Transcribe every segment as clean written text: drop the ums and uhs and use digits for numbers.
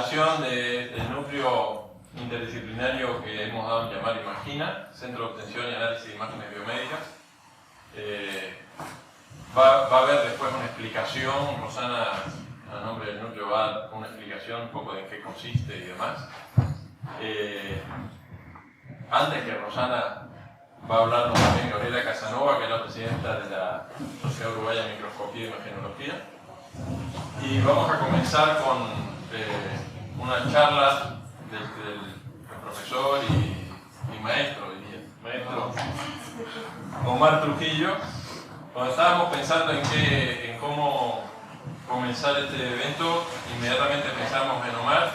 coordinación del núcleo interdisciplinario que hemos dado en llamar Imagina, Centro de Obtención y Análisis de Imágenes Biomédicas. Va a haber después una explicación, Rosana, a nombre del núcleo, va a dar una explicación un poco de en qué consiste y demás. Antes que Rosana, va a hablarnos también Gabriela Casanova, que es la presidenta de la Sociedad Uruguaya de Microscopía y Imagenología. Y vamos a comenzar con una charla del profesor y maestro, diría, maestro Omar Trujillo. Cuando estábamos pensando en cómo comenzar este evento, inmediatamente pensamos en Omar.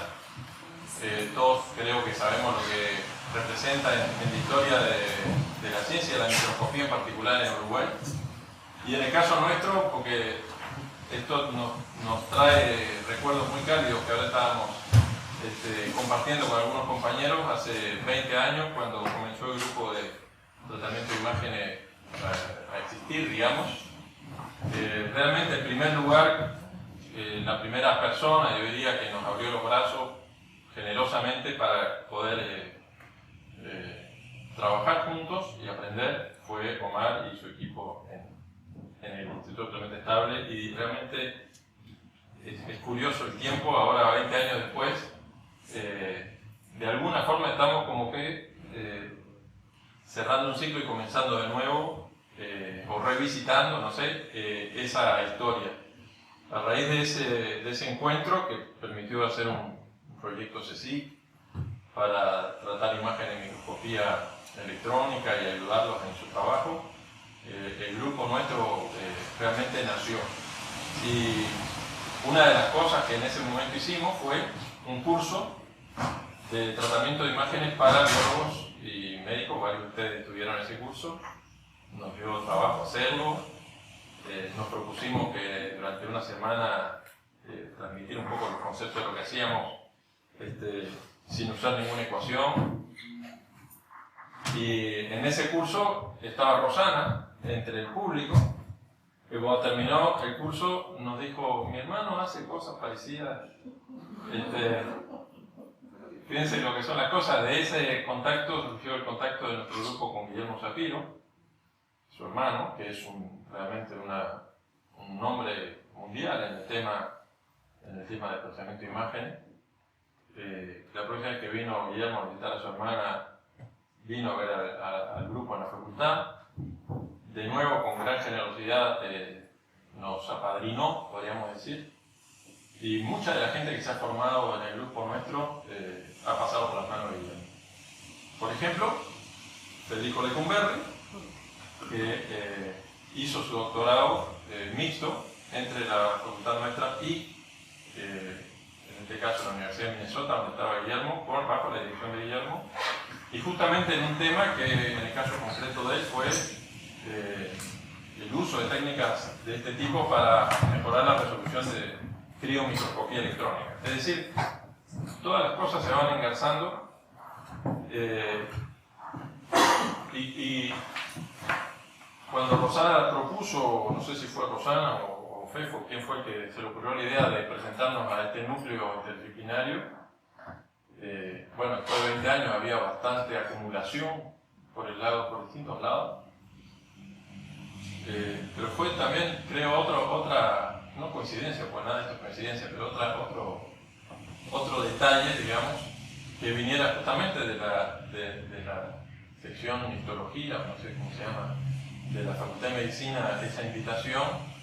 Todos creo que sabemos lo que representa en la historia de la ciencia y de la microscopía en particular en Uruguay. Y en el caso nuestro, porque esto nos trae recuerdos muy cálidos que ahora estábamos compartiendo con algunos compañeros hace 20 años, cuando comenzó el grupo de tratamiento de imágenes a existir, digamos. Realmente, en primer lugar, la primera persona, yo diría, que nos abrió los brazos generosamente para poder trabajar juntos y aprender fue Omar y su equipo en el Instituto Clemente Estable. Y realmente es curioso el tiempo, ahora 20 años después, de alguna forma estamos como que cerrando un ciclo y comenzando de nuevo, o revisitando, no sé, esa historia. A raíz de ese encuentro, que permitió hacer un proyecto CSIC para tratar imágenes en microscopía electrónica y ayudarlos en su trabajo, el grupo nuestro realmente nació. Y una de las cosas que en ese momento hicimos fue un curso de tratamiento de imágenes para biólogos y médicos. Varios de ustedes tuvieron ese curso, nos dio trabajo hacerlo. Nos propusimos que durante una semana transmitir un poco los conceptos de lo que hacíamos sin usar ninguna ecuación. Y en ese curso estaba Rosana entre el público, que cuando terminó el curso nos dijo: mi hermano hace cosas parecidas. Fíjense lo que son las cosas. De ese contacto surgió el contacto de nuestro grupo con Guillermo Shapiro, su hermano, que es realmente un nombre mundial en el tema de procesamiento de imágenes. La próxima vez que vino Guillermo a visitar a su hermana, vino a ver al grupo en la facultad. De nuevo, con gran generosidad, nos apadrinó, podríamos decir. Y mucha de la gente que se ha formado en el grupo nuestro ha pasado por las manos de Guillermo. Por ejemplo, Federico Lecumberri, que hizo su doctorado mixto entre la facultad nuestra y, en este caso, la Universidad de Minnesota, donde estaba Guillermo, bajo la dirección de Guillermo, y justamente en un tema que, en el caso concreto de él, fue el uso de técnicas de este tipo para mejorar la resolución de criomicroscopía electrónica. Es decir, todas las cosas se van engarzando y cuando Rosana propuso, no sé si fue Rosana o Fefo, quién fue el que se le ocurrió la idea de presentarnos a este núcleo interdisciplinario, bueno, después de 20 años había bastante acumulación por distintos lados, pero fue también, creo, otra, no coincidencia, pues nada de esto es coincidencia, pero otro detalle, digamos, que viniera justamente de la sección histología, no sé cómo se llama, de la Facultad de Medicina, esa invitación.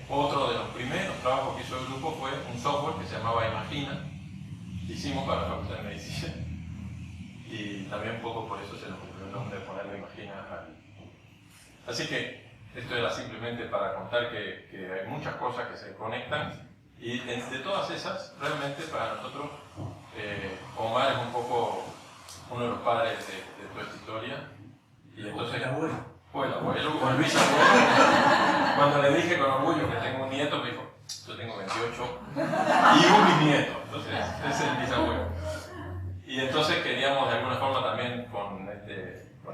Otro de los primeros trabajos que hizo el grupo fue un software que se llamaba Imagina, que hicimos para la Facultad de Medicina, y también un poco por eso se nos ocurrió el nombre de ponerle Imagina. Así que esto era simplemente para contar que hay muchas cosas que se conectan, y de todas esas, realmente para nosotros, Omar es un poco uno de los padres de toda esta historia. Y entonces, fue el abuelo o el bisabuelo. Cuando le dije con orgullo que tengo un nieto, me dijo: yo tengo 28 y un bisnieto. Entonces, ese es el bisabuelo. Y entonces queríamos de alguna forma también con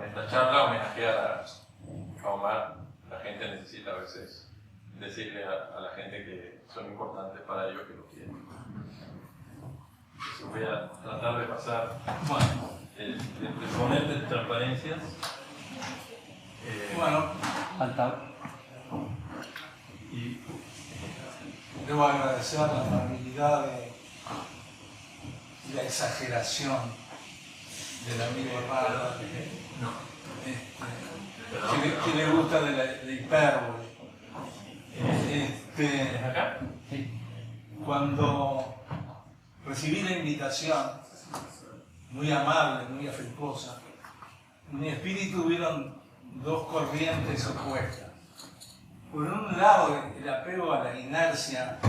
esta charla homenajear a Omar. La gente necesita a veces decirle a la gente que son importantes para ellos, que lo quieren. Voy a tratar de pasar, Bueno, de ponerte transparencias. bueno, Falta. Y debo agradecer la amabilidad y la exageración del amigo Rada, que le gusta de la hipérbole. ¿es acá? Sí. Cuando recibí la invitación, muy amable, muy afectuosa, en mi espíritu hubieron dos corrientes opuestas. Por un lado, el apego a la inercia,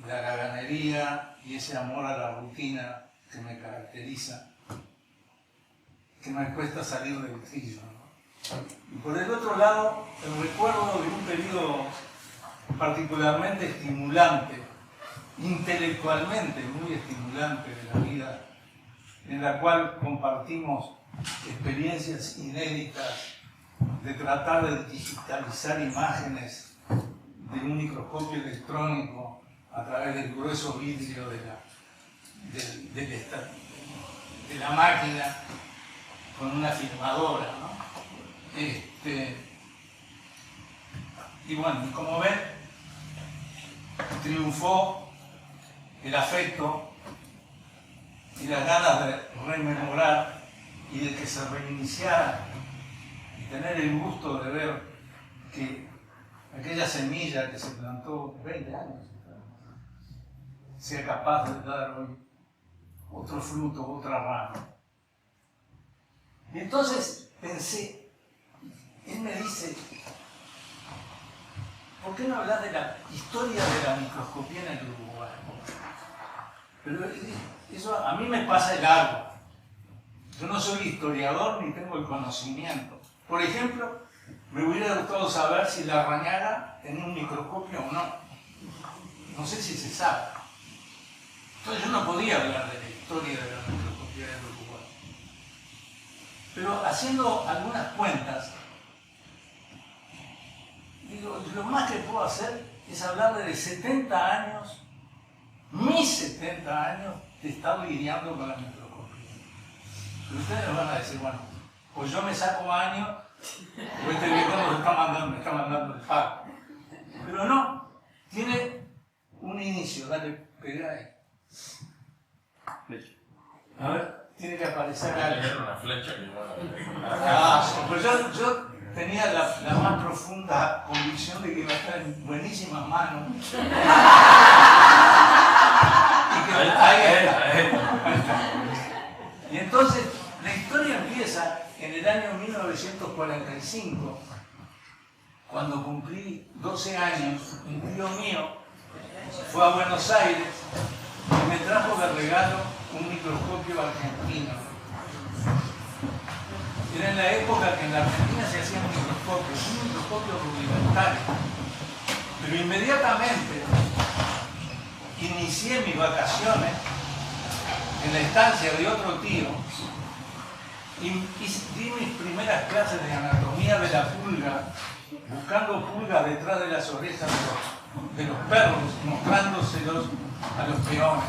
la gaganería y ese amor a la rutina que me caracteriza, que me cuesta salir del trillo, ¿no? Y por el otro lado, el recuerdo de un periodo particularmente estimulante, intelectualmente muy estimulante de la vida, en la cual compartimos experiencias inéditas de tratar de digitalizar imágenes de un microscopio electrónico a través del grueso vidrio de la máquina con una filmadora, ¿no? Y bueno, como ven, triunfó el afecto y las ganas de rememorar y de que se reiniciara y tener el gusto de ver que aquella semilla que se plantó 20 años sea capaz de dar hoy otro fruto, otra rama. Y entonces pensé, él me dice, ¿por qué no hablar de la historia de la microscopía en el Uruguay? Pero eso a mí me pasa el agua. Yo no soy historiador ni tengo el conocimiento. Por ejemplo, me hubiera gustado saber si la Larrañaga tenía un microscopio o no. No sé si se sabe. Entonces yo no podía hablar de la historia de la microscopía del Uruguay. Pero haciendo algunas cuentas, digo, lo más que puedo hacer es hablarle de 70 años, mis 70 años de estar lidiando con la microscopía. Pero ustedes me van a decir, bueno, pues yo me saco años, o este viejo me está mandando el faco. Pero no, tiene un inicio, dale, pega ahí. A ver, tiene que aparecer algo. Era una flecha que iba Pues yo tenía la más profunda convicción de que iba a estar en buenísimas manos. Y que ahí está. Y entonces la historia empieza en el año 1945, cuando cumplí 12 años. Un tío mío fue a Buenos Aires y me trajo de regalo un microscopio argentino. Era en la época que en la Argentina se hacían microscopios, un microscopio rudimentario. Pero inmediatamente inicié mis vacaciones en la estancia de otro tío y di mis primeras clases de anatomía de la pulga, buscando pulgas detrás de las orejas de los perros, mostrándoselos a los peones.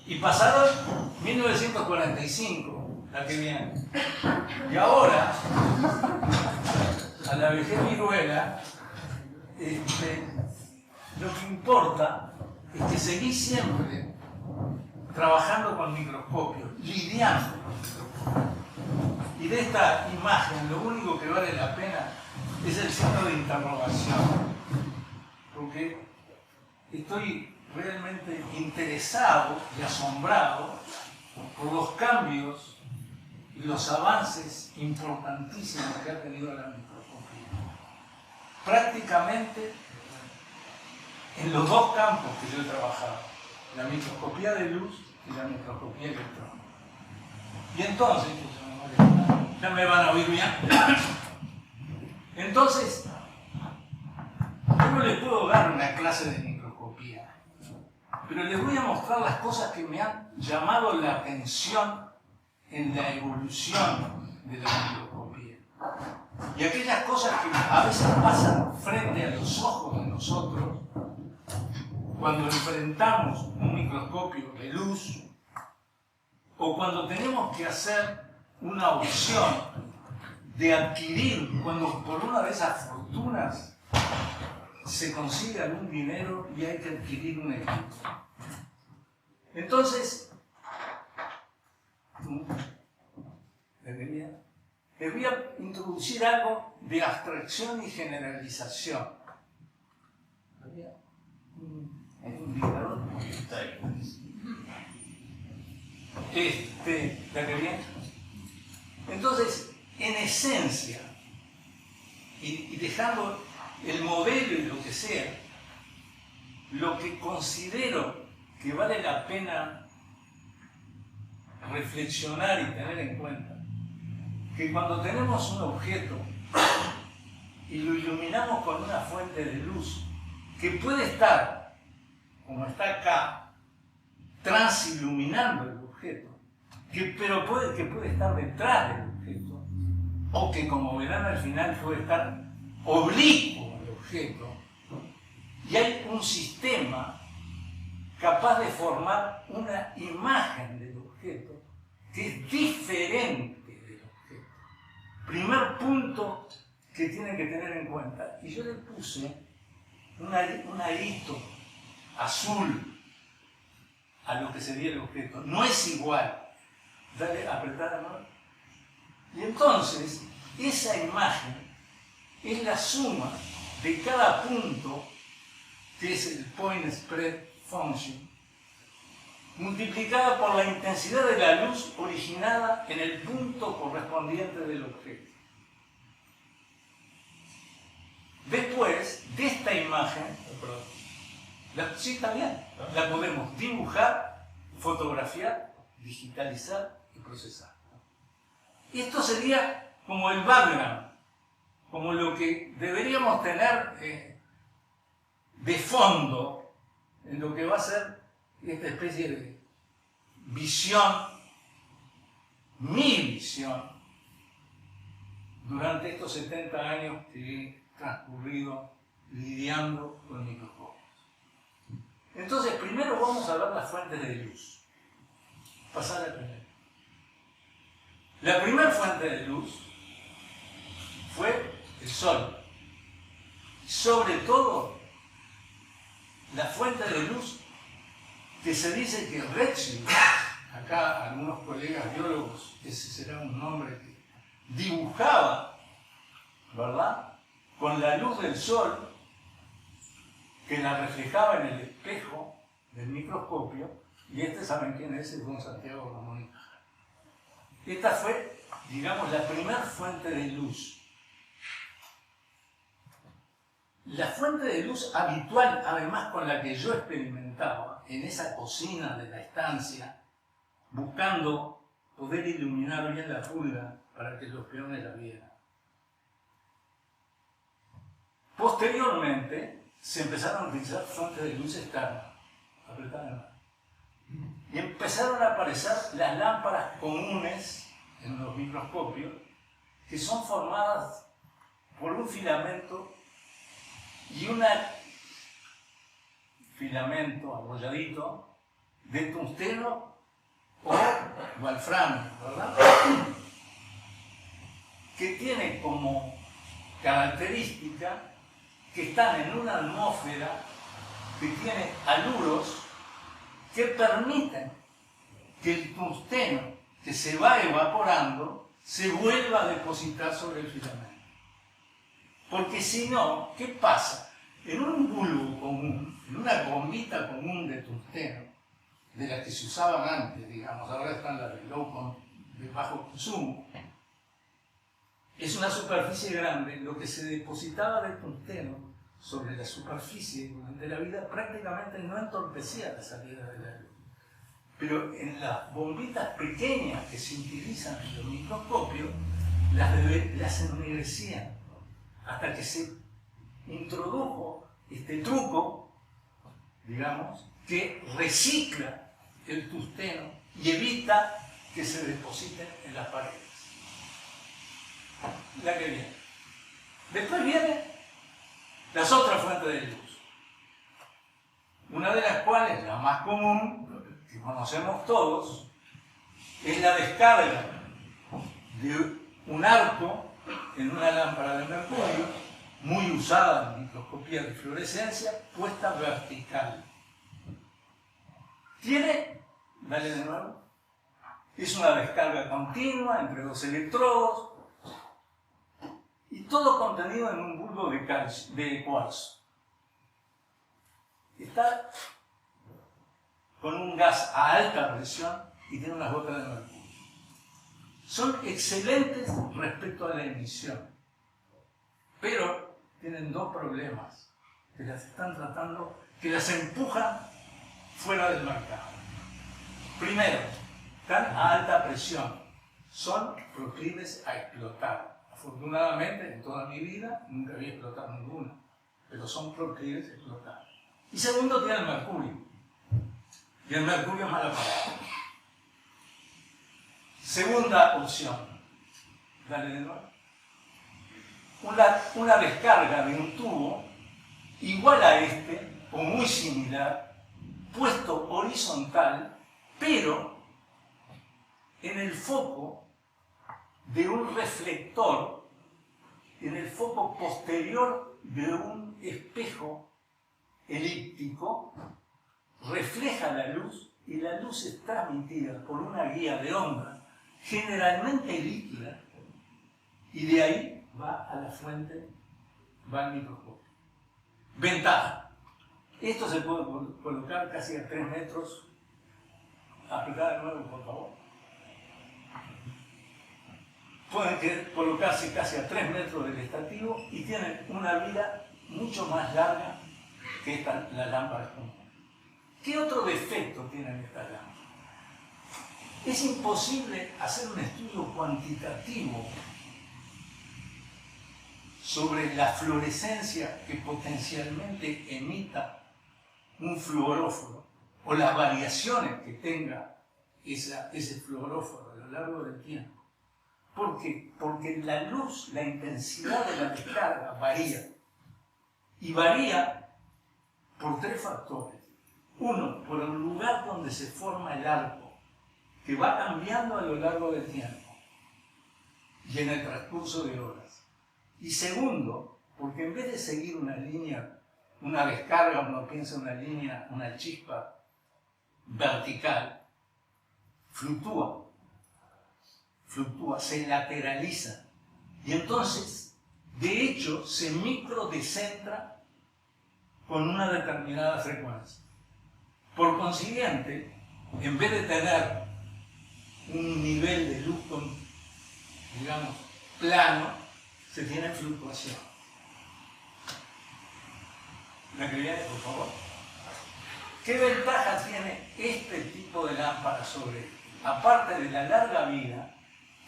Y pasaron 1945, la que viene. Y ahora, a la vejez viruela, lo que importa es que seguí siempre trabajando con microscopios, lidiando con microscopios. Y de esta imagen, lo único que vale la pena es el signo de interrogación. Porque estoy realmente interesado y asombrado por los cambios y los avances importantísimos que ha tenido la microscopía. Prácticamente en los dos campos que yo he trabajado, la microscopía de luz y la microscopía electrónica. Y entonces, ya me van a oír bien. Entonces, yo no les puedo dar una clase de microscopía, pero les voy a mostrar las cosas que me han llamado la atención en la evolución de la microscopía. Y aquellas cosas que a veces pasan frente a los ojos de nosotros cuando enfrentamos un microscopio de luz o cuando tenemos que hacer una opción de adquirir, cuando por una de esas fortunas se consigue algún dinero y hay que adquirir un equipo. Entonces, les voy a introducir algo de abstracción y generalización. ¿Hay un indicador? ¿La que viene? Entonces, en esencia, y dejando el modelo y lo que sea, lo que considero que vale la pena reflexionar y tener en cuenta, que cuando tenemos un objeto y lo iluminamos con una fuente de luz, que puede estar, como está acá, transiluminando el objeto, pero que puede estar detrás del objeto, o que, como verán al final, puede estar oblicuo al objeto, y hay un sistema capaz de formar una imagen del objeto que es diferente del objeto. Primer punto que tienen que tener en cuenta, y yo le puse un arito azul a lo que sería el objeto. No es igual. Dale, apretar la mano. Y entonces, esa imagen es la suma de cada punto, que es el point spread function, multiplicada por la intensidad de la luz originada en el punto correspondiente del objeto. Después de esta imagen, sí, está bien, la podemos dibujar, fotografiar, digitalizar y procesar. Esto sería como el background, como lo que deberíamos tener de fondo en lo que va a ser esta especie de visión, mi visión, durante estos 70 años que he transcurrido lidiando con microscopios. Entonces, primero vamos a ver las fuentes de luz. Pasar a primero. La primera fuente de luz fue el Sol. Sobre todo, la fuente de luz que se dice que Redshift, acá algunos colegas biólogos, ese será un nombre que dibujaba, ¿verdad?, con la luz del Sol, que la reflejaba en el espejo del microscopio, y saben quién es don Santiago Ramón y Cajal. Esta fue, digamos, la primera fuente de luz. La fuente de luz habitual, además con la que yo experimentaba en esa cocina de la estancia, buscando poder iluminar bien la pulga para que los peones la vieran. Posteriormente, se empezaron a utilizar fuentes de luz externas. Y empezaron a aparecer las lámparas comunes en los microscopios, que son formadas por un filamento y un filamento abolladito de tungsteno o wolframio, ¿verdad?, que tiene como característica que están en una atmósfera que tiene haluros que permiten que el tungsteno que se va evaporando se vuelva a depositar sobre el filamento. Porque si no, ¿qué pasa? En un bulbo común, en una bombita común de tungsteno, de las que se usaban antes, digamos, ahora están las de bajo consumo, es una superficie grande, lo que se depositaba de tungsteno sobre la superficie durante la vida prácticamente no entorpecía la salida de la luz. Pero en las bombitas pequeñas que se utilizan en los microscopios, las ennegrecían, hasta que se introdujo este truco, digamos, que recicla el tungsteno y evita que se depositen en las paredes. La que viene. Después vienen las otras fuentes de luz. Una de las cuales, la más común, que conocemos todos, es la descarga de un arco en una lámpara de mercurio, muy usada en microscopía de fluorescencia, puesta vertical. Tiene, dale de nuevo, es una descarga continua entre dos electrodos y todo contenido en un bulbo de cuarzo. Está con un gas a alta presión y tiene unas gotas de mercurio. Son excelentes respecto a la emisión, pero tienen dos problemas que las están tratando, que las empujan fuera del mercado. Primero, están a alta presión, son proclives a explotar. Afortunadamente, en toda mi vida nunca había explotado ninguna, pero son proclives a explotar. Y segundo, tienen mercurio. Y el mercurio es mala palabra. Segunda opción, dale de nuevo. Una descarga de un tubo igual a este, o muy similar, puesto horizontal, pero en el foco de un reflector, en el foco posterior de un espejo elíptico, refleja la luz y la luz es transmitida por una guía de onda generalmente líquida, y de ahí va a la fuente, va al microscopio. Ventaja. Esto se puede colocar casi a 3 metros. Aplicar de nuevo, por favor. Pueden colocarse casi a 3 metros del estativo y tienen una vida mucho más larga que la lámpara común. ¿Qué otro defecto tienen estas lámparas? Es imposible hacer un estudio cuantitativo sobre la fluorescencia que potencialmente emita un fluoróforo o las variaciones que tenga ese fluoróforo a lo largo del tiempo. ¿Por qué? Porque la luz, la intensidad de la descarga varía. Y varía por 3 factores. Uno, por el lugar donde se forma el arco, que va cambiando a lo largo del tiempo y en el transcurso de horas. Y segundo, porque en vez de seguir una línea, una descarga, uno piensa en una línea, una chispa vertical, fluctúa, se lateraliza. Y entonces, de hecho, se microdescentra con una determinada frecuencia. Por consiguiente, en vez de tener un nivel de luz, digamos, plano, se tiene fluctuación. ¿Me creéis, por favor? ¿Qué ventaja tiene este tipo de lámpara sobre esto? Aparte de la larga vida,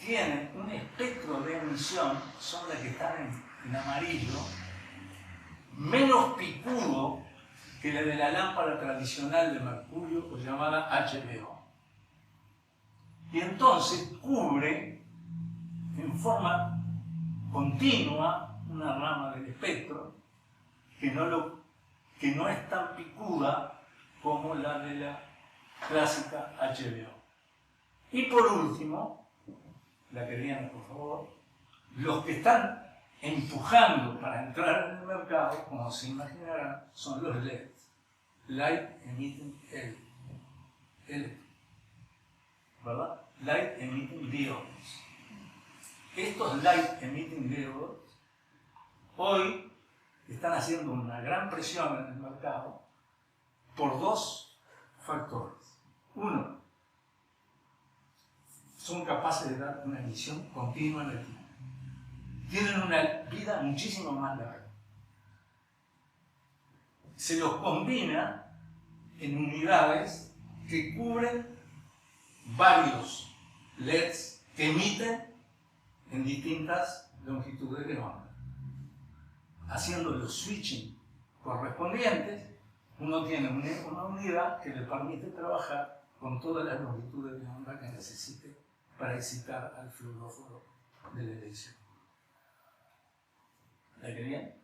tienen un espectro de emisión, son las que están en amarillo, menos picudo que la de la lámpara tradicional de mercurio o llamada HBO. Y entonces cubre en forma continua una rama del espectro que no es tan picuda como la de la clásica HBO. Y por último, la que viene, por favor, los que están empujando para entrar en el mercado, como se imaginarán, son los LEDs, Light Emitting LED, ¿verdad? Light Emitting Diodes. Estos Light Emitting Diodes hoy están haciendo una gran presión en el mercado por 2 factores. Uno, son capaces de dar una emisión continua en el tiempo. Tienen una vida muchísimo más larga. Se los combina en unidades que cubren varios LEDs que emiten en distintas longitudes de onda. Haciendo los switching correspondientes, uno tiene una unidad que le permite trabajar con todas las longitudes de onda que necesite para excitar al fluoróforo de la elección. ¿La que viene?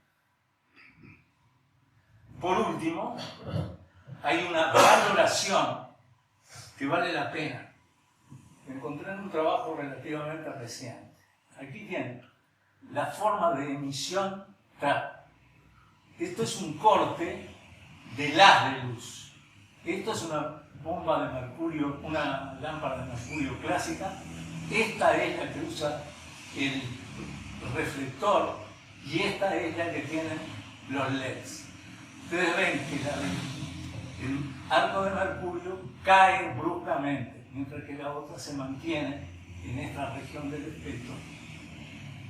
Por último, hay una valoración que vale la pena. Encontré en un trabajo relativamente reciente. Aquí tienen la forma de emisión TRAP. Esto es un corte del haz de luz. Esto es una bomba de mercurio, una lámpara de mercurio clásica. Esta es la que usa el reflector y esta es la que tienen los LEDs. Ustedes ven que el arco de mercurio cae bruscamente, mientras que la otra se mantiene en esta región del espectro.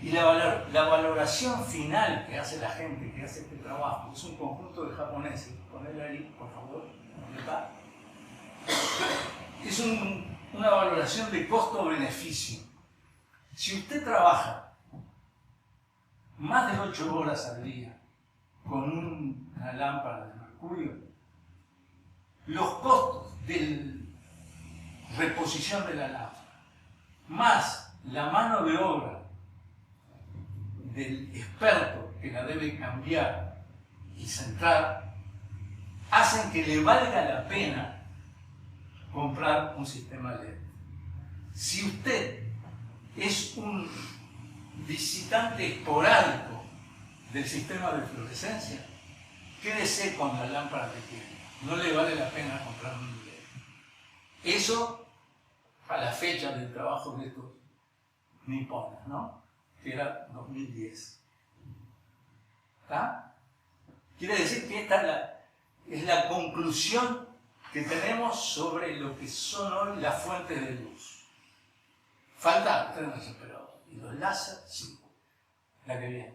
Y la valoración final que hace la gente que hace este trabajo es un conjunto de japoneses. Ponele ahí, por favor. ¿Dónde está? Es una valoración de costo-beneficio. Si usted trabaja más de 8 horas al día con una lámpara de mercurio, los costos de reposición de la lámpara, más la mano de obra del experto que la debe cambiar y centrar, hacen que le valga la pena comprar un sistema LED. Si usted es un visitante esporádico del sistema de fluorescencia, quédese con la lámpara que tiene. No le vale la pena comprar un LED. Eso a la fecha del trabajo de estos nipones, ¿no? Que era 2010. ¿Está? Quiere decir que esta es la conclusión que tenemos sobre lo que son hoy las fuentes de luz. Falta, ustedes no dicen, pero ¿y los láser? Sí, la que viene.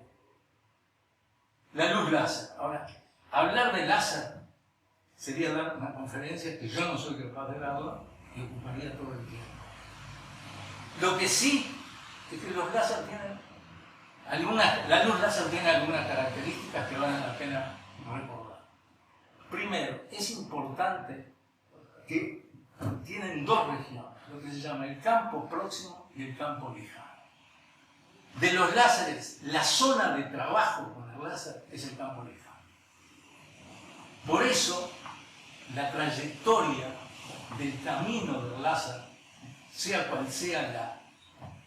La luz láser. Ahora, hablar de láser sería dar una conferencia que yo no soy capaz de darla y ocuparía todo el tiempo. Lo que sí es que los láser tienen la luz láser tiene algunas características que valen la pena recordar. Primero, es importante que tienen dos regiones, lo que se llama el campo próximo y el campo lejano. De los láseres, la zona de trabajo con el láser es el campo lejano. Por eso, la trayectoria del camino del láser, sea cual sea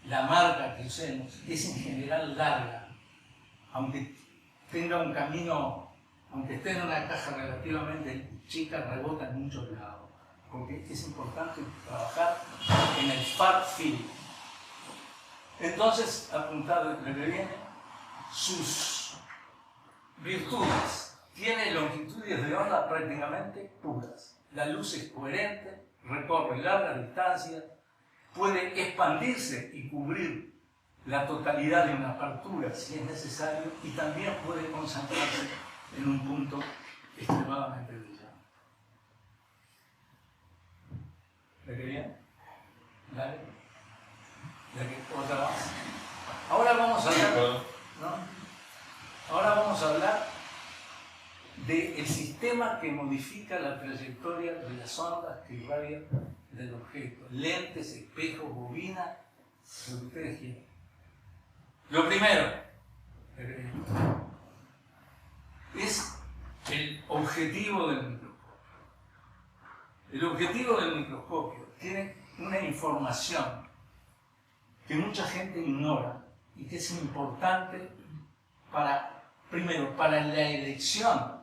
la marca que usemos, es en general larga, aunque tenga un camino, aunque esté en una caja relativamente chica, rebota en muchos lados, porque es importante trabajar en el far field. Entonces, apuntado lo que viene, sus virtudes, tiene longitudes de onda prácticamente puras. La luz es coherente, recorre larga distancia, puede expandirse y cubrir la totalidad de una apertura si es necesario, y también puede concentrarse en un punto extremadamente brillante. ¿La que viene? ¿Dale? ¿La que otra más? Ahora vamos a hablar, ¿no? Ahora vamos a hablar del sistema que modifica la trayectoria de las ondas que irradian del objeto. Lentes, espejos, bobina, lo que ustedes quieran. Lo primero es el objetivo del microscopio. El objetivo del microscopio tiene una información que mucha gente ignora y que es importante primero, para la elección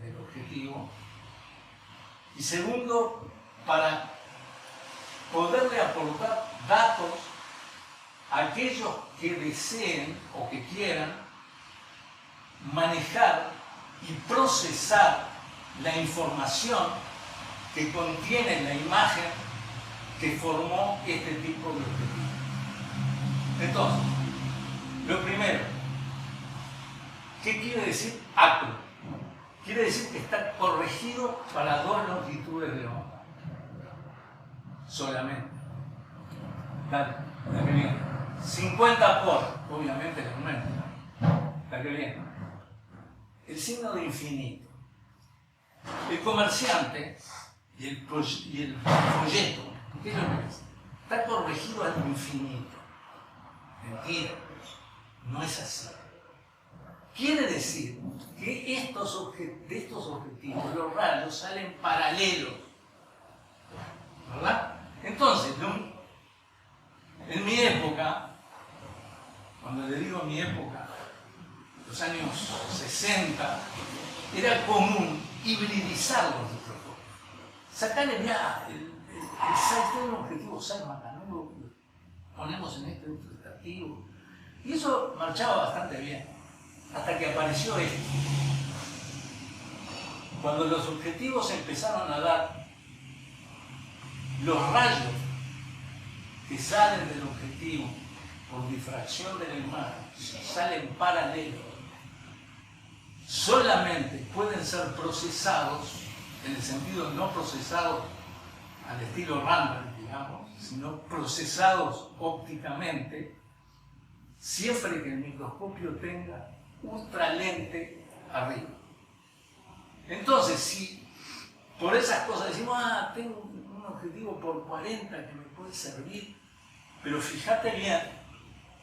del objetivo, y segundo, para poderle aportar datos a aquellos que deseen o que quieran manejar y procesar la información que contiene la imagen que formó este tipo de objetivo. Entonces, lo primero, ¿qué quiere decir acro? Quiere decir que está corregido para dos longitudes de onda. Solamente. Dale, la que viene. 50 por, obviamente el aumento. La que viene. El signo de infinito. El comerciante y el folleto, ¿qué es lo que es? Está corregido al infinito. Mentira. No es así. Quiere decir que de estos objetivos los rayos salen paralelos, ¿verdad? Entonces, en mi época, cuando le digo mi época, los años 60, era común hibridizar los microscopios. Sacarle ya el size de un objetivo size macanudo, lo ponemos en este otro estativo. Y eso marchaba bastante bien, hasta que apareció esto. Cuando los objetivos empezaron a dar los rayos que salen del objetivo por difracción de la imagen, salen paralelos, solamente pueden ser procesados, en el sentido no procesados al estilo Randall, digamos, sino procesados ópticamente, siempre que el microscopio tenga ultralente arriba. Entonces, si por esas cosas decimos, tengo un objetivo por 40 que me puede servir, pero fíjate bien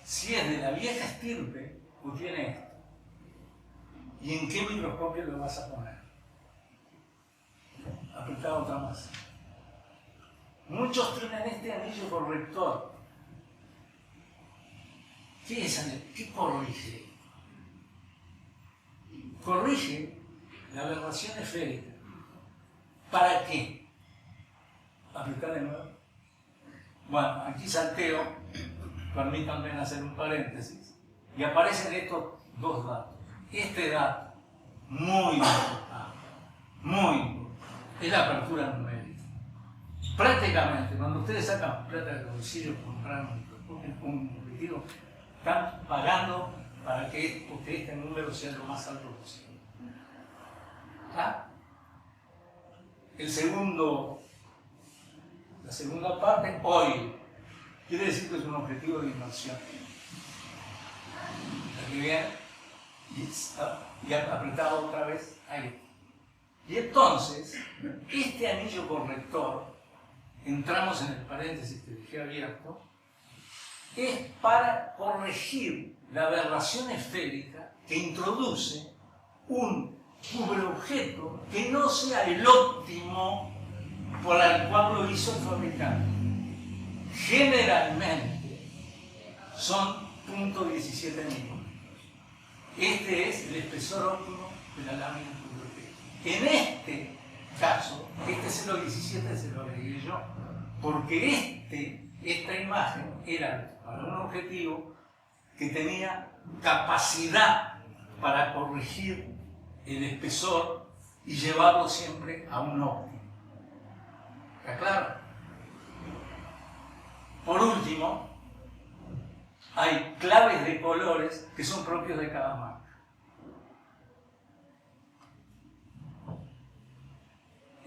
si es de la vieja estirpe o tiene esto. ¿Y en qué microscopio lo vas a poner? Apretá otra más. Muchos tienen este anillo corrector. ¿Qué es anillo? ¿Qué corrige? Corrige la aberración esférica. ¿Para qué? Apretá de nuevo. Bueno, aquí salteo, permítanme hacer un paréntesis, y aparecen estos dos datos. Este dato, muy importante, es la apertura numérica. Prácticamente, cuando ustedes sacan plata del bolsillo para comprar un objetivo, están pagando para que este número sea lo más alto posible. ¿Ah? La segunda parte, hoy, quiere decir que es un objetivo de inmersión. Aquí viene y apretado otra vez ahí. Y entonces, este anillo corrector, entramos en el paréntesis que dejé abierto, es para corregir la aberración esférica que introduce un cubreobjeto que no sea el óptimo por el cual lo hizo el fabricante. Generalmente son 0.17 milímetros. Este es el espesor óptimo de la lámina cubreobjeto. En este caso, este 0.17 se lo agregué yo, porque esta imagen era para un objetivo que tenía capacidad para corregir el espesor y llevarlo siempre a un óptimo. ¿Está claro? Por último, hay claves de colores que son propios de cada marca.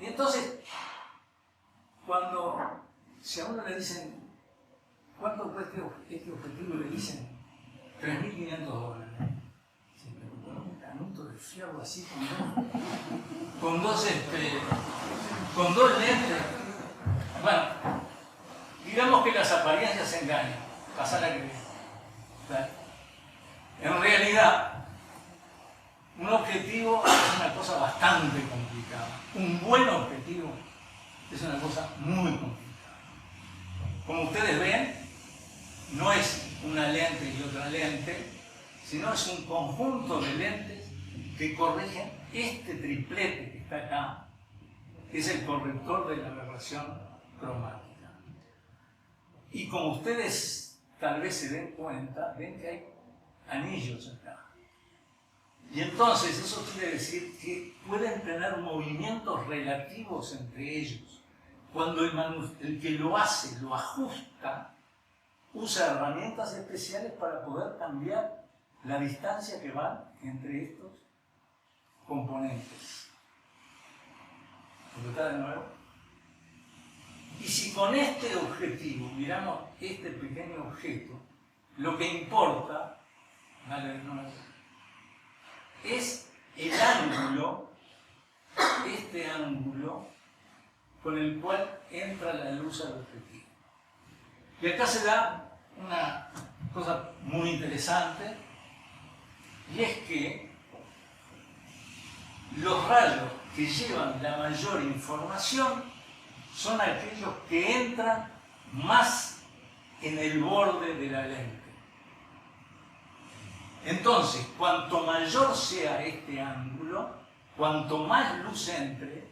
Y entonces, si a uno le dicen, ¿cuánto cuesta este objetivo? Le dicen, $3.500. Se me ocurre un canuto de fierro así con dos lentes. Bueno, digamos que las apariencias se engañan. Pasar a que viene. En realidad, un objetivo es una cosa bastante complicada. Un buen objetivo es una cosa muy complicada. Como ustedes ven, no es una lente y otra lente, sino es un conjunto de lentes que corrigen este triplete que está acá, que es el corrector de la aberración cromática. Y como ustedes tal vez se den cuenta, ven que hay anillos acá. Y entonces eso quiere decir que pueden tener movimientos relativos entre ellos. Cuando el que lo hace, lo ajusta, usa herramientas especiales para poder cambiar la distancia que va entre estos componentes. ¿Está de nuevo? Y si con este objetivo miramos este pequeño objeto, lo que importa, vale, no, es el ángulo, este ángulo con el cual entra la luz al objetivo. Y acá se da una cosa muy interesante, Y es que los rayos que llevan la mayor información son aquellos que entran más en el borde de la lente. Entonces, cuanto mayor sea este ángulo, cuanto más luz entre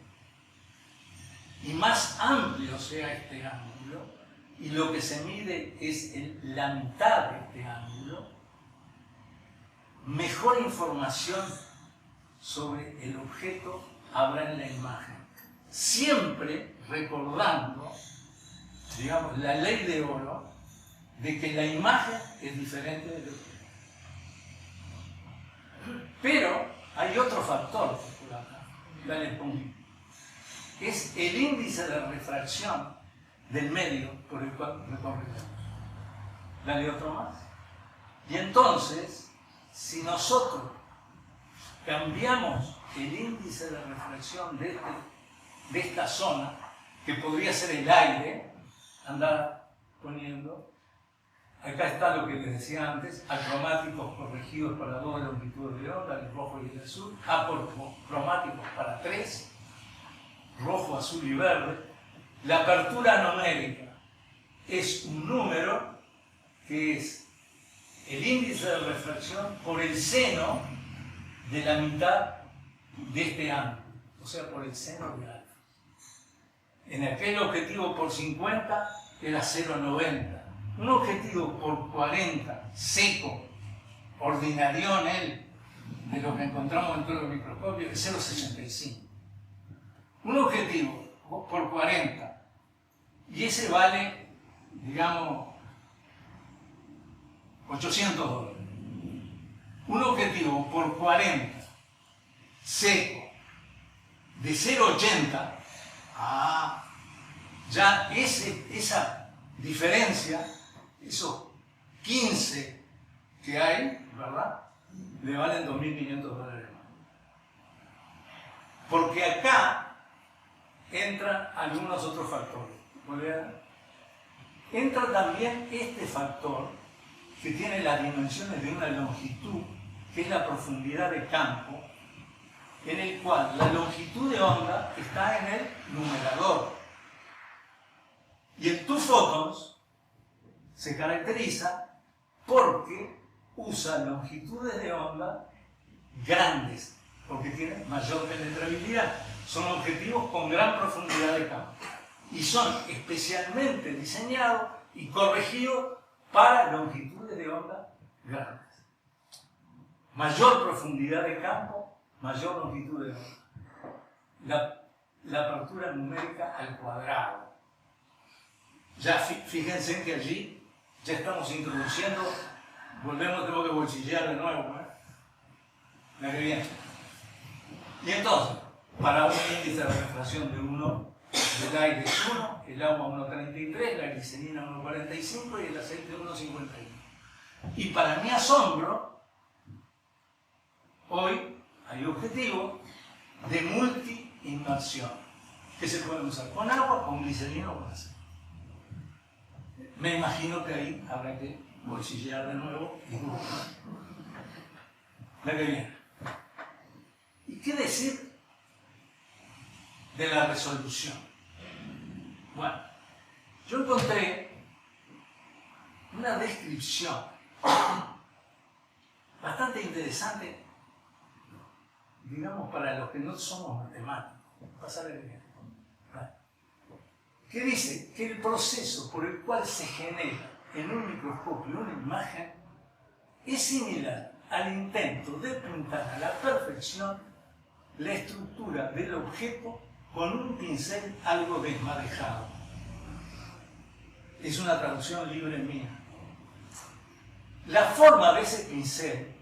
y más amplio sea este ángulo, y lo que se mide es la mitad de este ángulo, mejor información sobre el objeto habrá en la imagen. Siempre recordando, digamos, la ley de oro de que la imagen es diferente del objeto. Pero hay otro factor por acá, dale punto, es el índice de refracción del medio por el cual recorremos. Dale otro más. Y entonces, si nosotros cambiamos el índice de refracción de esta zona, que podría ser el aire, andar poniendo, acá está lo que les decía antes, acromáticos corregidos para 2 longitudes de onda, el rojo y el azul, apocromáticos para 3, rojo, azul y verde. La apertura numérica es un número que es el índice de refracción por el seno de la mitad de este ángulo, o sea, por el seno de alfa. En aquel objetivo por 50 era 0,90. Un objetivo por 40, seco, ordinarión él, de lo que encontramos dentro del microscopio, es 0,65. Un objetivo por 40, y ese vale, digamos, $800. Un objetivo por 40, seco, de 0,80, ya esa diferencia, esos 15 que hay, ¿verdad?, le valen $2.500 más. Porque acá entran algunos otros factores. Entra también este factor que tiene las dimensiones de una longitud, que es la profundidad de campo, en el cual la longitud de onda está en el numerador. Y el 2photons se caracteriza porque usa longitudes de onda grandes, porque tienen mayor penetrabilidad. Son objetivos con gran profundidad de campo y son especialmente diseñados y corregidos para longitudes de onda grandes. Mayor profundidad de campo, mayor longitud de onda. La apertura numérica al cuadrado. Ya fíjense que allí ya estamos introduciendo, tengo que bolsillear de nuevo, ¿eh? La que viene. Y entonces, para un índice de refracción de 1, el aire es 1, el agua 1,33, la glicerina 1,45 y el aceite 1,51. Y para mi asombro, hoy hay objetivos de multi-inmersión que se pueden usar con agua, con glicerina o con aceite. Me imagino que ahí habrá que bolsillear de nuevo y la que viene. ¿Y qué decir de la resolución? Bueno, yo encontré una descripción bastante interesante, digamos, para los que no somos matemáticos. Pasarle bien. Que dice que el proceso por el cual se genera en un microscopio una imagen es similar al intento de pintar a la perfección la estructura del objeto con un pincel algo desmadejado. Es una traducción libre mía. La forma de ese pincel,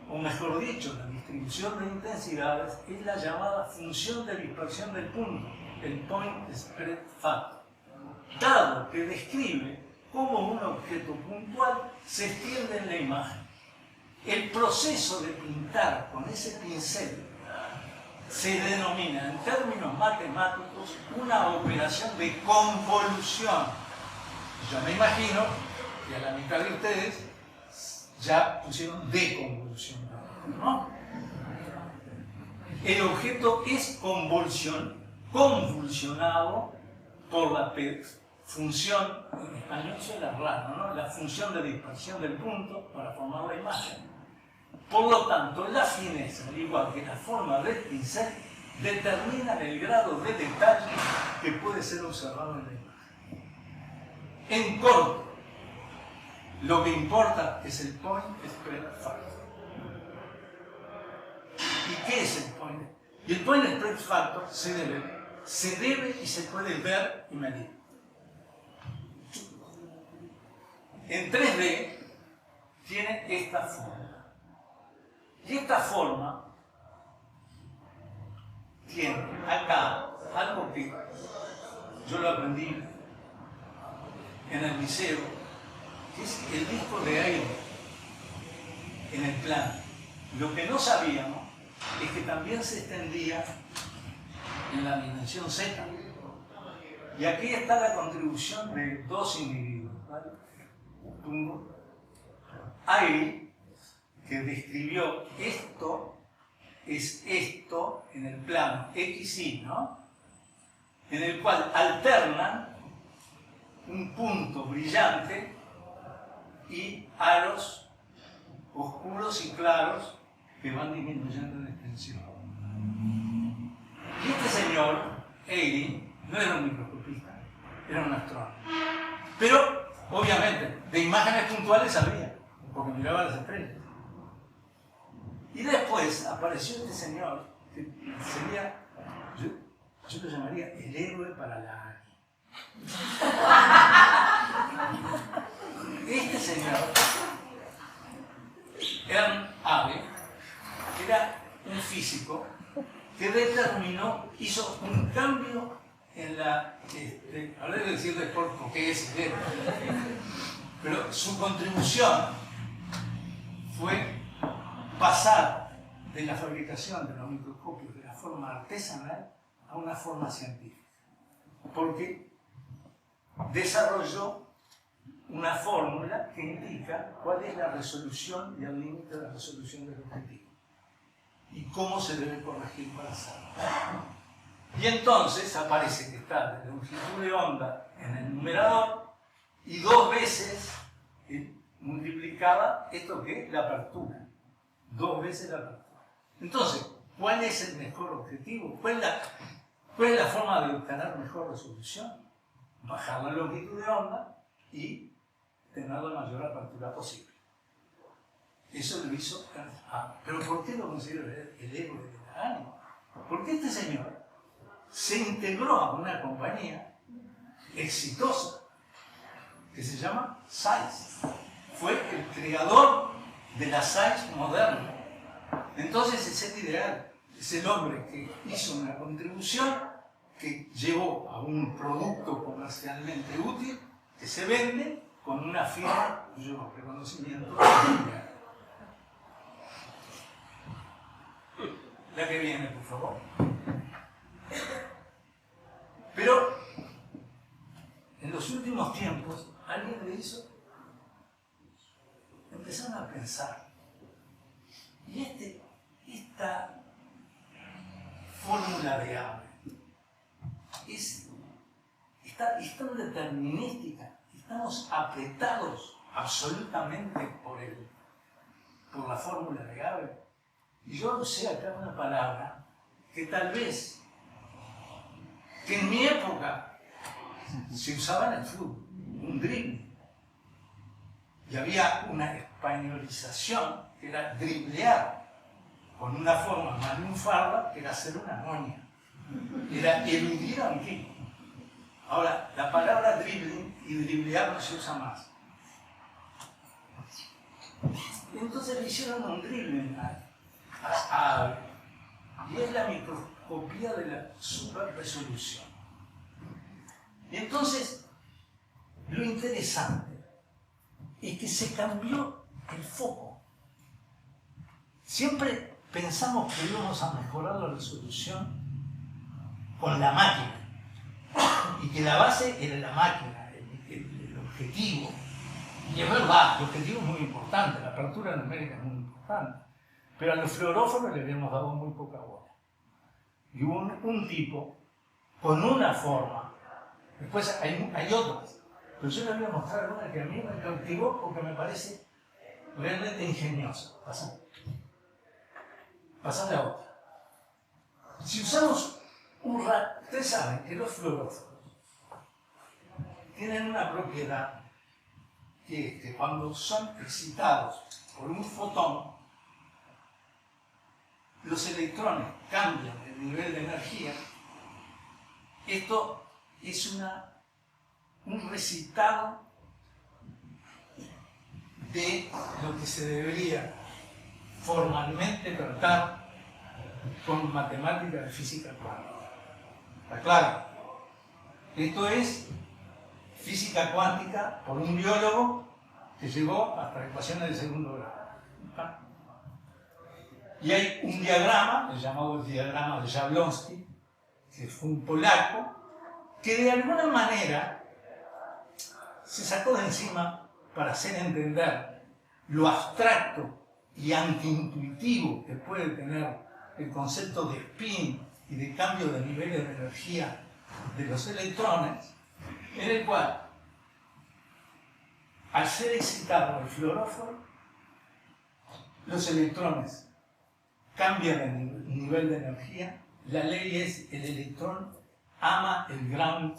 o mejor dicho, la distribución de intensidades, es la llamada función de dispersión del punto, el point spread factor, dado que describe cómo un objeto puntual se extiende en la imagen. El proceso de pintar con ese pincel se denomina en términos matemáticos una operación de convolución. Yo me imagino que a la mitad de ustedes ya pusieron deconvolución. ¿no? El objeto es convulsionado por la función, en español suena raro, ¿no? La función de dispersión del punto para formar la imagen. Por lo tanto, la fineza, al igual que la forma del pincel, determinan el grado de detalle que puede ser observado en la imagen. En corto, lo que importa es el point spread factor. ¿Y qué es el point? Y el point spread factor se debe y se puede ver y medir. En 3D tiene esta forma. Y esta forma tiene acá algo que yo lo aprendí en el liceo, que es el disco de aire en el plano. Lo que no sabíamos es que también se extendía en la dimensión Z. Y aquí está la contribución de dos individuos, ¿vale? Airy, que describió esto, es esto en el plano XY, ¿no? En el cual alternan un punto brillante y aros oscuros y claros que van disminuyendo en extensión. Y este señor, Airy, no era un microscopista, era un astrónomo. Pero, obviamente, de imágenes puntuales sabía, porque miraba las estrellas. Y después apareció este señor, que sería, yo lo llamaría el héroe para la ARI. Este señor, Ernst Abbe, era un físico que hizo un cambio en la, ahora debo decir después porque es el héroe, pero su contribución fue pasar de la fabricación de los microscopios de la forma artesanal a una forma científica, porque desarrolló una fórmula que indica cuál es la resolución y el límite de la resolución del objetivo y cómo se debe corregir para hacerlo. Y entonces aparece que está la longitud de onda en el numerador y 2 veces multiplicada esto que es la apertura. 2 veces la apertura. Entonces, ¿cuál es el mejor objetivo? ¿Cuál es la forma de obtener mejor resolución? Bajar la longitud de onda y tener la mayor apertura posible. Eso lo hizo Ernst Abbe. ¿Pero por qué lo considero el héroe de la ARI? Porque este señor se integró a una compañía exitosa que se llama Zeiss. Fue el creador de la Zeiss moderna. Entonces es el ideal, es el hombre que hizo una contribución que llevó a un producto comercialmente útil que se vende con una firma cuyo reconocimiento mundial. La que viene, por favor. Pero en los últimos tiempos alguien le hizo, empezaron a pensar, y esta fórmula de Abbe es tan determinística, estamos apretados absolutamente por la fórmula de Abbe. Y yo usé acá una palabra que tal vez, que en mi época se usaba en el fútbol, un dribbling. Y había una españolización que era driblear, con una forma más lunfarda que era hacer una moña. Era eludir a un equipo. Ahora, la palabra dribbling y driblear no se usa más. Entonces le hicieron un dribbling a Abbe, y es la microscopía de la superresolución. Y entonces, lo interesante es que se cambió el foco. Siempre pensamos que íbamos a mejorar la resolución con la máquina, y que la base era la máquina, el objetivo. Y es verdad, el objetivo es muy importante, la apertura numérica es muy importante. Pero a los fluoróforos le habíamos dado muy poca bola. Y hubo un tipo con una forma, después hay otras, pero yo le voy a mostrar una que a mí me cautivó porque me parece realmente ingeniosa. Pasa la otra. Si usamos un rayo, ustedes saben que los fluoróforos tienen una propiedad que cuando son excitados por un fotón, los electrones cambian el nivel de energía. Esto es un recitado de lo que se debería formalmente tratar con matemáticas de física cuántica. ¿Está claro? Esto es física cuántica por un biólogo que llegó hasta ecuaciones de segundo grado. Y hay un diagrama, el llamado diagrama de Jablonski, que fue un polaco, que de alguna manera se sacó de encima para hacer entender lo abstracto y antiintuitivo que puede tener el concepto de spin y de cambio de niveles de energía de los electrones, en el cual, al ser excitado el fluoróforo, los electrones cambian el nivel de energía. La ley es: el electrón ama el ground,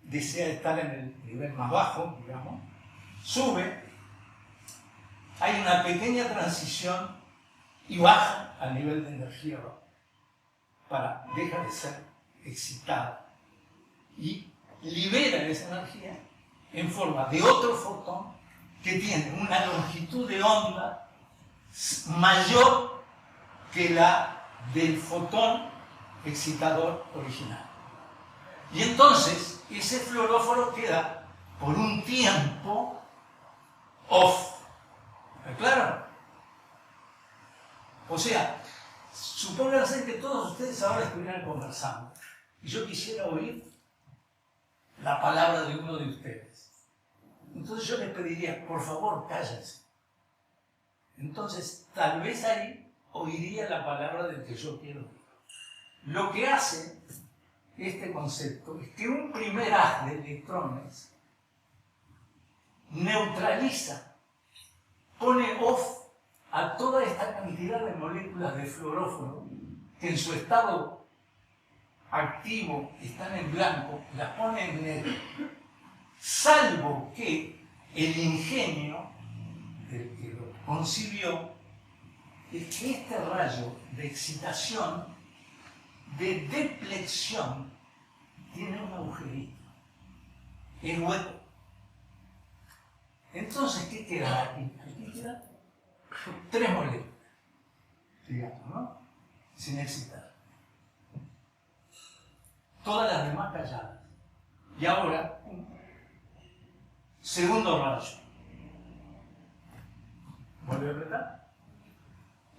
desea estar en el nivel más bajo, digamos, sube, hay una pequeña transición y baja al nivel de energía bajo, deja de ser excitado y libera esa energía en forma de otro fotón que tiene una longitud de onda mayor que la del fotón excitador original. Y entonces ese fluoróforo queda por un tiempo off. ¿Está claro? O sea, supónganse que todos ustedes ahora estuvieran conversando y yo quisiera oír la palabra de uno de ustedes. Entonces yo les pediría: por favor, cállense. Entonces, tal vez ahí oiría la palabra del que yo quiero oír. Lo que hace este concepto es que un primer haz de electrones neutraliza, pone off a toda esta cantidad de moléculas de fluoróforo que en su estado activo están en blanco, las pone en negro, salvo que el ingenio del que lo concibió es que este rayo de excitación, de deplexión, tiene un agujerito, el hueco. Entonces, ¿qué queda aquí? Aquí quedan 3 moléculas, digamos, ¿no? Sin excitar. Todas las demás calladas. Y ahora, segundo rayo. ¿Vuelve a apretar?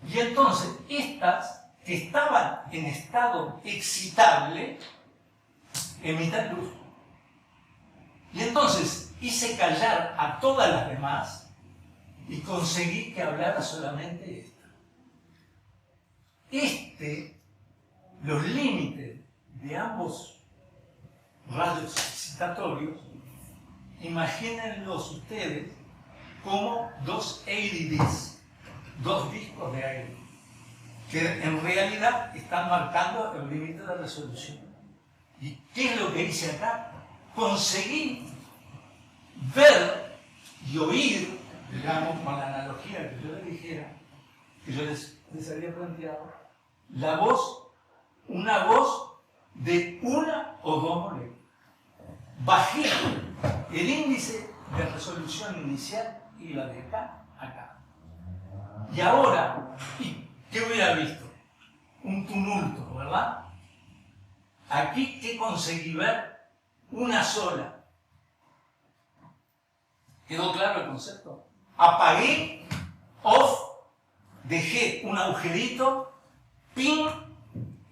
Y entonces, estas que estaban en estado excitable, emiten luz. Y entonces hice callar a todas las demás y conseguí que hablara solamente esta. Los límites de ambos rayos excitatorios, imagínenlos ustedes como 2 ADDs, 2 discos de aire, que en realidad están marcando el límite de resolución. ¿Y qué es lo que hice acá? Conseguí ver y oír, digamos, con la analogía que yo les dijera, que yo les había planteado, la voz, una voz de 1 o 2 moléculas. Bajé el índice de resolución inicial y la de acá a acá. Y ahora, ¿qué hubiera visto? Un tumulto, ¿verdad? Aquí, ¿qué conseguí ver? Una sola. ¿Quedó claro el concepto? Apagué, off, dejé un agujerito, ping,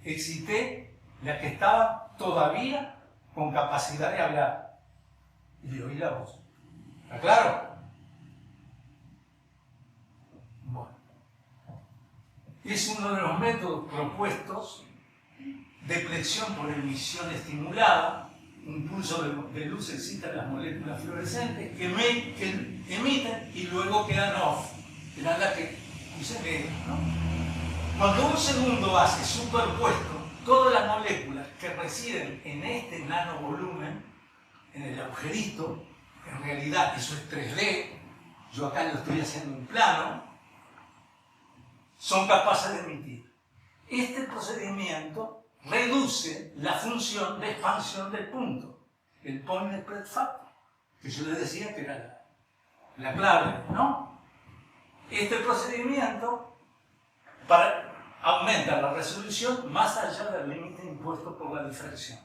excité la que estaba todavía con capacidad de hablar. Y le oí la voz. ¿Está claro? Bueno. es uno de los métodos propuestos de flexión por emisión estimulada. Un pulso de luz excita las moléculas fluorescentes que emiten y luego quedan off, quedan las que se ven, ¿no? Cuando un segundo hace superpuesto todas las moléculas que residen en este nanovolumen, en el agujerito, en realidad eso es 3D, yo acá lo estoy haciendo en plano, son capaces de emitir. Este procedimiento reduce la función de expansión del punto, el point spread factor, que yo les decía que era la clave, ¿no? Este procedimiento aumenta la resolución más allá del límite impuesto por la difracción.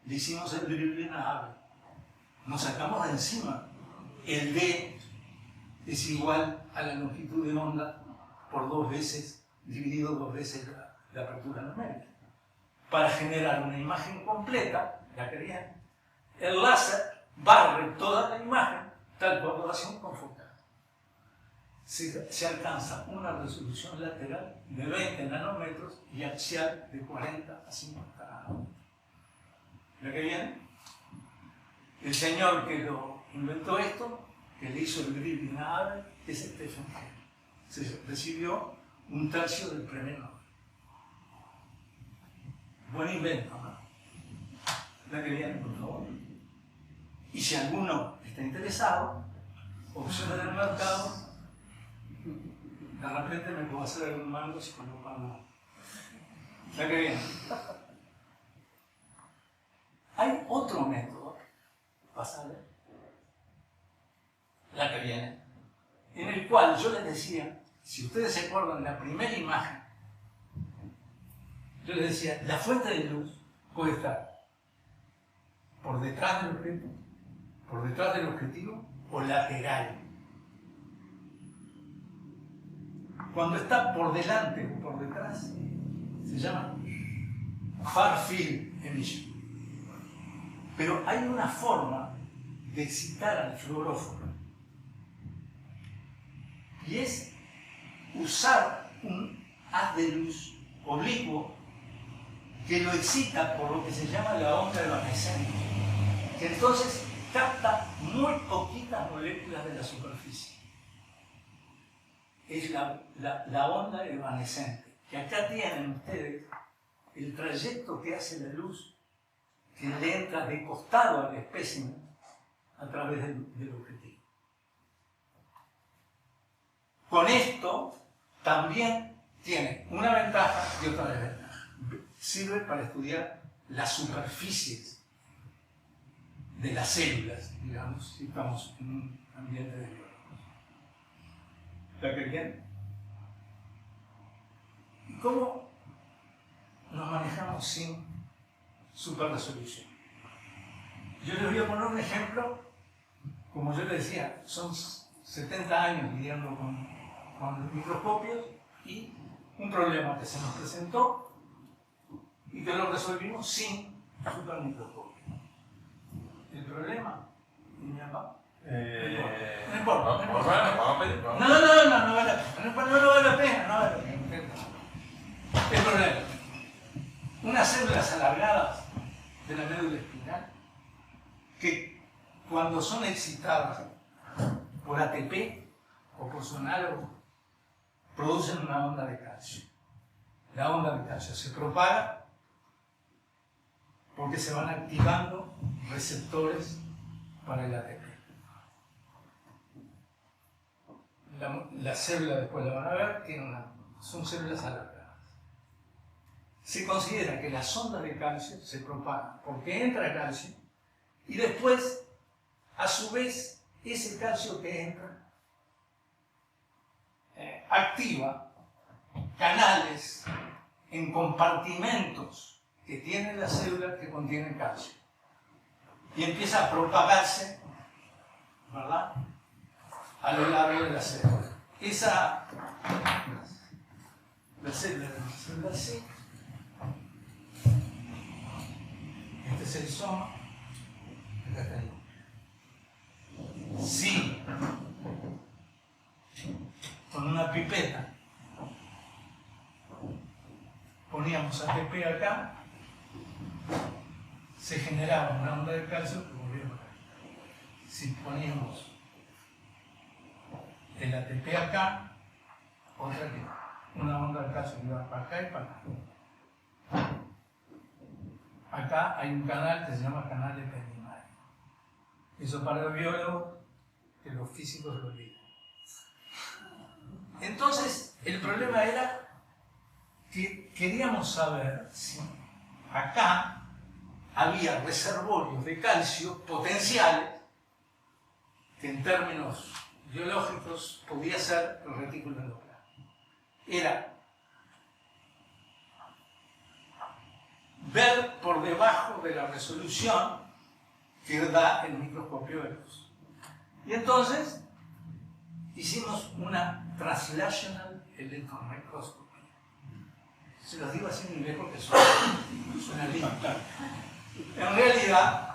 Le hicimos el dribbling a Abel. Nos sacamos de encima. El D es igual a la longitud de onda por 2 veces, dividido 2 veces la apertura numérica. Para generar una imagen completa, ya querían, el láser barre toda la imagen, tal cual lo hacen con focal. Se alcanza una resolución lateral de 20 nanómetros y axial de 40 a 50 nanómetros. ¿Ya que bien? El señor que lo inventó esto, que le hizo el dribbling a Abel, es Stephen Hawking. Se recibió un tercio del premio Nobel. Buen invento, ¿no? ¿La que viene, por favor? Y si alguno está interesado, opciones del mercado, de repente me puedo hacer algún mango si coloco algo. ¿La que viene? Hay otro método, pasable, la que viene, en el cual yo les decía, si ustedes se acuerdan de la primera imagen, yo les decía, la fuente de luz puede estar por detrás del objeto, por detrás del objetivo o lateral. Cuando está por delante o por detrás, se llama far field emission. Pero hay una forma de excitar al fluoróforo y es usar un haz de luz oblicuo que lo excita por lo que se llama la onda evanescente, que entonces capta muy poquitas moléculas de la superficie. Es la onda evanescente, que acá tienen ustedes el trayecto que hace la luz que le entra de costado al espécimen a través del objetivo. Con esto también tiene una ventaja y otra desventaja. Sirve para estudiar las superficies de las células, digamos, si estamos en un ambiente de biólogos. ¿La que viene? ¿Y cómo nos manejamos sin superresolución? Yo les voy a poner un ejemplo, como yo les decía, son 70 años lidiando con los microscopios y un problema que se nos presentó y que lo resolvimos sin supermicroscopio. El problema, no importa. No vale la pena. El problema, unas células alargadas de la médula espinal que cuando son excitadas por ATP o por su análogo producen una onda de calcio. La onda de calcio se propaga porque se van activando receptores para el ATP. La célula, después la van a ver, son células alargadas. Se considera que las ondas de calcio se propagan porque entra calcio y después, a su vez, ese calcio que entra activa canales en compartimentos que tiene la célula que contienen calcio y empieza a propagarse, ¿verdad?, a lo largo de la célula. La célula C, este es el soma, acá está el si con una pipeta poníamos ATP acá, se generaba una onda de calcio que volvía para acá. Si poníamos el ATP acá, otra que una onda de calcio que iba para acá y para acá. Acá hay un canal que se llama canal ependimario. Eso para los biólogos, que los físicos lo olvidan. Entonces, el problema era que queríamos saber si acá había reservorios de calcio potenciales, que en términos biológicos podía ser el retículo endoplásmico. Era ver por debajo de la resolución que da el microscopio de luz. Y entonces hicimos una Translational Electron Microscopy. Se los digo así en inglés porque suena lindo. En realidad,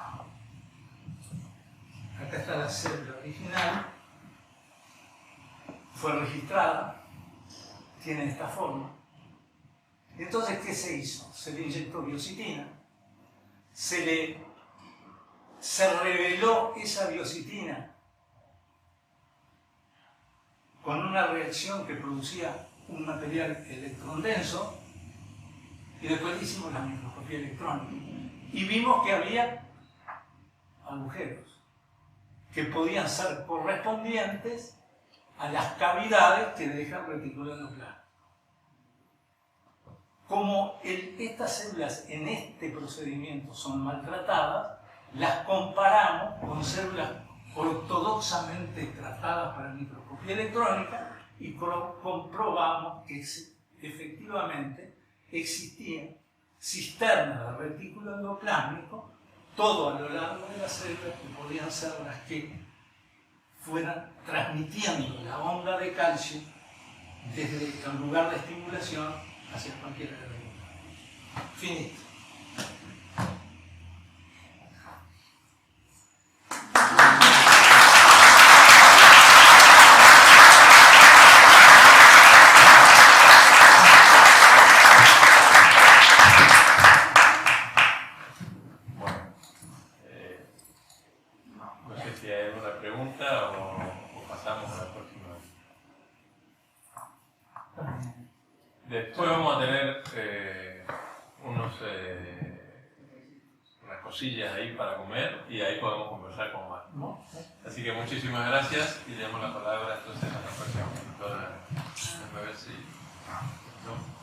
acá está la célula original, fue registrada, tiene esta forma. Entonces, ¿qué se hizo? Se le inyectó biocitina, se reveló esa biocitina con una reacción que producía un material electrondenso, y después hicimos la microscopía electrónica y vimos que había agujeros que podían ser correspondientes a las cavidades que deja el retículo endoplasmático. Como estas células en este procedimiento son maltratadas, las comparamos con células ortodoxamente tratadas para microscopía electrónica y comprobamos que efectivamente existían cisternas de retículo endoplásmico todo a lo largo de las células que podían ser las que fueran transmitiendo la onda de calcio desde el lugar de estimulación hacia cualquiera de las dos. Finito. No sé si hay alguna pregunta o pasamos a la próxima. Después vamos a tener unas cosillas ahí para comer y ahí podemos conversar con más. Así que muchísimas gracias y le damos la palabra entonces a la próxima doctora. Déjame ver si... ¿no?